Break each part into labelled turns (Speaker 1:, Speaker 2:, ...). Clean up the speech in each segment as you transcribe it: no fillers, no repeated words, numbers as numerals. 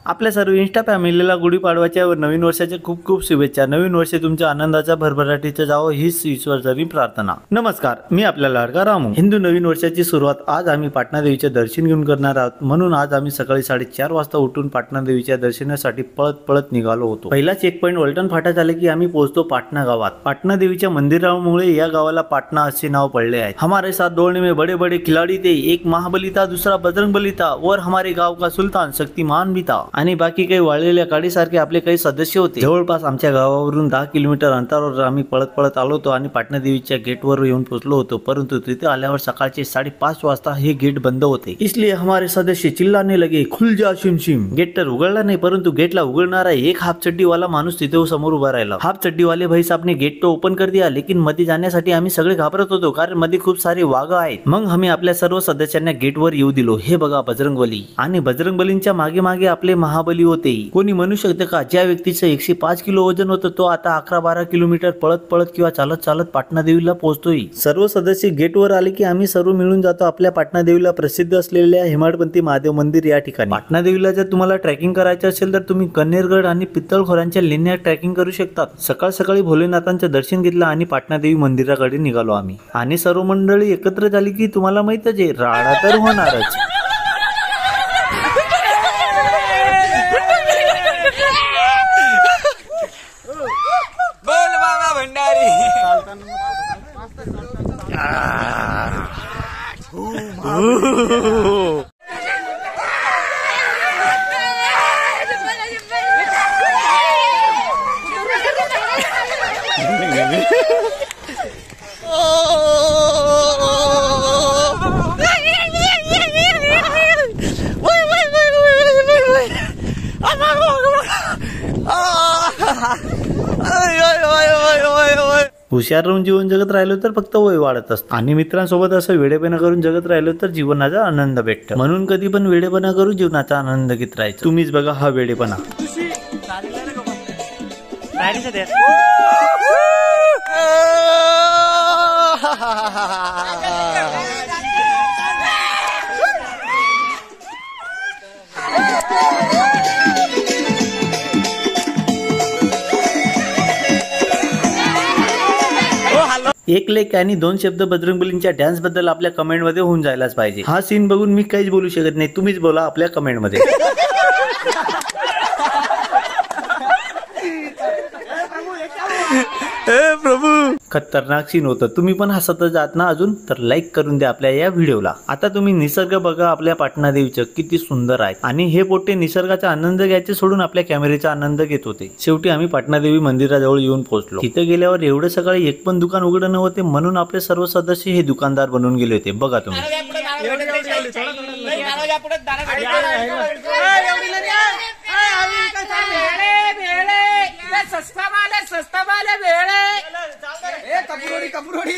Speaker 1: आपल्या सर्व इन्स्टा फॅमिलीला गुढीपाडव्याच्या व नवीन वर्षाच्या खूप खूप शुभेच्छा। नवीन वर्ष तुमच्या आनंदाच्या भरभराटीचं जावो हीच ईश्वरचरणी प्रार्थना। नमस्कार, मी आपला लाडका रामू। हिंदू नवीन वर्षाची सुरुवात आज आम्ही पाटणा देवीचे दर्शन घेऊन करणार आहोत, म्हणून आज आम्ही सकाळी 4:30 वाजता उठून पाटणा देवीच्या दर्शनासाठी पळत निघालो होतो। पहिला चेक पॉइंट वलटण फाटा झाले की आम्ही पोहोचतो पाटणा गावात। पाटणा देवीच्या मंदिरामुळे या गावाला पाटणा असे नाव पडले आहे। हमारे साथ दौड़ने में बड़े बड़े खिलाड़ी थे, एक महाबली था, दूसरा बजरंग बली था और हमारे गाव का सुलतान शक्तिमान भी था आणि बाकी काही वाळलेल्या काडीसारखे आपले काही सदस्य होते। जवळपास आमच्या गावावरून 10 किलोमीटर अंतरावर आम्ही पळत आलो होतो आणि पाटणा देवीच्या गेटवर येऊन पोहोचलो होतो, परंतु तिथे आल्यावर सकाळचे 5:30 वाजता हे गेट बंद होते। इसलिए हमारे सदस्य चिल्लाने लगे, खुल जा शिम शिम। गेट तर उघडला नाही, परंतु गेटला उघडणारा एक हाफ चड्डी वाला माणूस तिथे समोर उभा राहिला। हाफ चड्डी वाले भाई साहब ने गेट तो ओपन कर दिया, लेकिन मध्ये जाण्यासाठी आम्ही सगळे घाबरत होतो, कारण मध्ये खूप सारे वाघ आहेत। मग आम्ही आपल्या सर्व सदस्यांना गेटवर येऊ दिलो। हे बघा बजरंगबली, आणि बजरंगबलींच्या मागे मागे आपले महाबली होते। कोणी म्हणू शकते का ज्या व्यक्तीचं 105 किलो वजन होतं तो आता 11-12 किलोमीटर पळत किंवा चालत पाटणा देवीला पोहोचतोय। सर्व सदस्य गेटवर आले की आम्ही सर्व मिळून जातो आपल्या पाटणा देवीला प्रसिद्ध असलेल्या हेमाडपंथी महादेव मंदिर या ठिकाणी। पाटणा देवीला जर तुम्हाला ट्रॅकिंग करायचं असेल तर तुम्ही कन्हेरगड आणि पित्तळखोरांच्या लेण्यात ट्रॅकिंग करू शकतात। सकाळी भोलेनाथांचं दर्शन घेतलं आणि पाटणा देवी मंदिराकडे निघालो आम्ही, आणि सर्व मंडळी एकत्र झाली की तुम्हाला माहितच आहे राडा तर होणारच। हुशार राहून जीवन जगत राहिलो तर फक्त वय वाढत असतं, आणि मित्रांसोबत असं वेडेपणा करून जगत राहिलो तर जीवनाचा आनंद भेटतो। म्हणून कधी पण वेडेपणा करून जीवनाचा आनंद घेत राहायचा। तुम्हीच बघा हा वेडेपणा। एक लेख आणि 2 शब्द बजरंगबलींच्या डान्स बद्दल आपल्या कमेंट मध्ये होऊन जायलाच पाहिजे। हा सीन बघून मी काहीच बोलू शकत नाही, तुम्हीच बोला आपल्या कमेंट मध्ये। प्रभू खतरनाक सीन होतं। तुम्ही पण हसतच जात ना अजून, तर लाईक करून द्या आपल्या या व्हिडिओला। आता तुम्ही निसर्ग बघा आपल्या पाटणा देवीचं किती सुंदर आहे, आणि हे पोटे निसर्गाचा आनंद घ्यायचे सोडून आपल्या कॅमेऱ्याचा आनंद घेत होते। शेवटी आम्ही पाटणा देवी मंदिराजवळ येऊन पोहोचलो। तिथे गेल्यावर एवढं सकाळी एक पण दुकान उघडं नव्हते, म्हणून आपले सर्व सदस्य हे दुकानदार बनून गेले होते। बघा तुम्ही
Speaker 2: सस्ता वाले भेड़े कपरोड़ी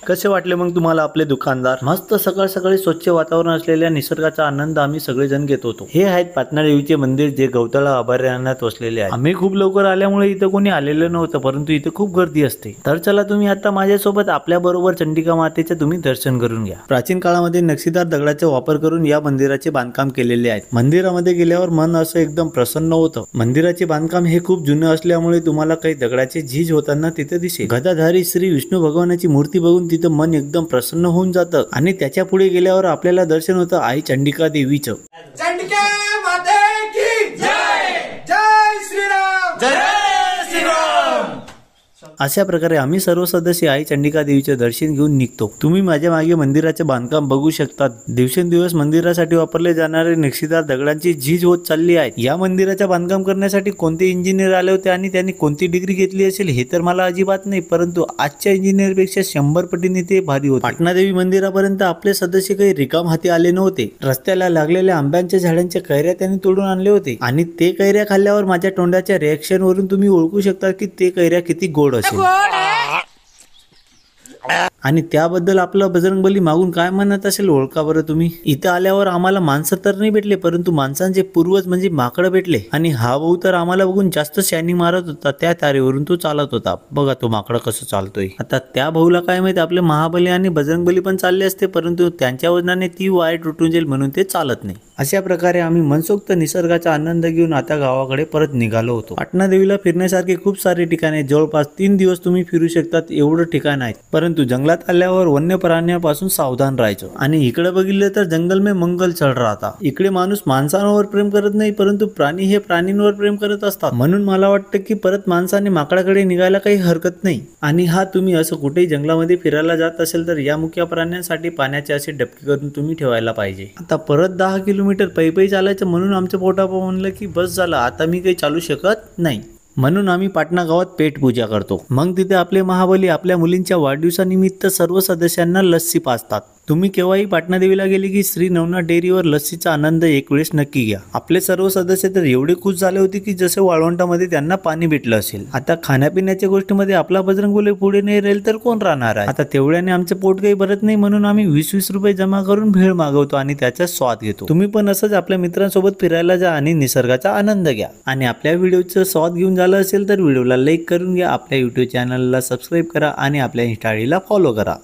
Speaker 1: कसे वाटले मग तुम्हाला आपले दुकानदार? मस्त सकाळी स्वच्छ वातावरण असलेल्या निसर्गाचा आनंद आम्ही सगळेजण घेत होतो। हे आहेत पाटणा देवीचे मंदिर, जे गवताळा अभयारण्यात वसलेले आहे। आम्ही खूप लवकर आल्यामुळे इथं कोणी आलेलं नव्हतं, परंतु इथे खूप गर्दी असते। तर चला तुम्ही आता माझ्यासोबत आपल्या बरोबर चंडिका मातेचे तुम्ही दर्शन करून घ्या। प्राचीन काळामध्ये नक्षीदार दगडाचा वापर करून या मंदिराचे बांधकाम केलेले आहे। मंदिरामध्ये गेल्यावर मन असं एकदम प्रसन्न होतं। मंदिराचे बांधकाम हे खूप जुने असल्यामुळे तुम्हाला काही दगडाचे झीज होताना तिथे दिसेल। गदाधारी श्री विष्णू भगवानाची मूर्ती बघून तिथं मन एकदम प्रसन्न होऊन जातं, आणि त्याच्या पुढे गेल्यावर आपल्याला दर्शन होतं आई चंडिका देवीचं।
Speaker 2: चंडिका माते की जय, जय श्रीराम, जय श्रीराम।
Speaker 1: अशा प्रकारे आम्ही सर्व सदस्य आई चंडिका देवीचे दर्शन घेऊन निघतो। तुम्ही माझ्या मागे मंदिराचे बांधकाम बघू शकता। दिवसेंदिवस मंदिरासाठी वापरले जाणारे नक्षीदार दगडांची झीज होत चालली आहे। या मंदिराचे बांधकाम करण्यासाठी कोणते इंजिनियर आले होते आणि त्यांनी कोणती डिग्री घेतली असेल हे तर मला अजिबात नाही, परंतु आजच्या इंजिनियर पेक्षा 100 पटीने ते भारी होते। पाटणा देवी मंदिरापर्यंत आपले सदस्य काही रिकाम हाती आले नव्हते। रस्त्याला लागलेल्या आंब्यांच्या झाडांच्या कैऱ्या त्यांनी तोडून आणले होते, आणि ते कैऱ्या खाल्ल्यावर माझ्या तोंडाच्या रिएक्शन वरून तुम्ही ओळखू शकता की ते कैऱ्या किती गोड असेल। आणि त्याबद्दल आपला बजरंगबली मागून काय म्हणत असेल ओळखा बरं तुम्ही. इथं आल्यावर आम्हाला माणसं तर नाही भेटले, परंतु माणसांचे पूर्वज म्हणजे माकडं भेटले. आणि हा भाऊ तर आम्हाला बघून जास्त शायनिंग मारत होता, त्या तारेवरून तो चालत होता. बघा तो माकडं कसं चालतोय. आता त्या भाऊला काय माहिती आपले महाबली आणि बजरंगबली पण चालले असते, परंतु त्यांच्या वजनाने ती वायर तुटून जाईल म्हणून ते चालत नाही. अशा प्रकारे आम्ही मनसोक्त निसर्गाचा आनंद घेऊन आता गावाकडे परत निघालो होतो. पाटणा देवीला फिरण्यासारखे खूप सारे ठिकाण आहेत. जवळपास 3 दिवस तुम्ही फिरू शकतात एवढं ठिकाण आहेत. परंतु जंगलात आल्यावर वन्य प्राण्यांपासून सावधान राहायचं. आणि इकडे बघितलं तर जंगल में मंगल चढ राहता. इकडे माणूस माणसांवर प्रेम करत नाही, परंतु प्राणी हे प्राणींवर प्रेम करत असतात. म्हणून मला वाटतं की परत माणसाने माकडाकडे निघायला काही हरकत नाही. आणि हा तुम्ही असं कुठेही जंगलामध्ये फिरायला जात असेल तर या मुख्य प्राण्यांसाठी पाण्याचे असे डबके करून तुम्ही ठेवायला पाहिजे. आता परत 10 किलोमीटर पै चालायचं म्हणून आमच्या पोटापा म्हणलं की बस झालं, आता मी काही चालू शकत नाही. म्हणून आम्ही पाटणा गावात पेट पूजा करतो. मग तिथे आपले महाबली आपल्या मुलींच्या वाढदिवसानिमित्त सर्व सदस्यांना लस्सी पाजतात. तुम्ही केव्हाही पाटणा देवीला गेले की श्री नवनाथ डेअरीवर लस्सीचा आनंद एक वेळेस नक्की घ्या. आपले सर्व सदस्य तर एवढे खुश झाले होते की जसे वाळवंटामध्ये त्यांना पाणी भेटलं असेल. आता खाण्यापिण्याच्या गोष्टीमध्ये आपला बजरंगबली पुढे नाही राहील तर कोण राहणार आहे. आता तेवढ्याने आमचे पोट काही भरत नाही, म्हणून आम्ही 20-20 रुपये जमा करून भेळ मागवतो आणि त्याचा स्वाद घेतो. तुम्ही पण असंच आपल्या मित्रांसोबत फिरायला जा आणि निसर्गाचा आनंद घ्या. आणि आपल्या व्हिडिओचं स्वाद घेऊन झालं असेल तर व्हिडिओला लाईक करून घ्या, आपल्या युट्यूब चॅनलला सबस्क्राईब करा आणि आपल्या इंस्टा आयडीला फॉलो करा.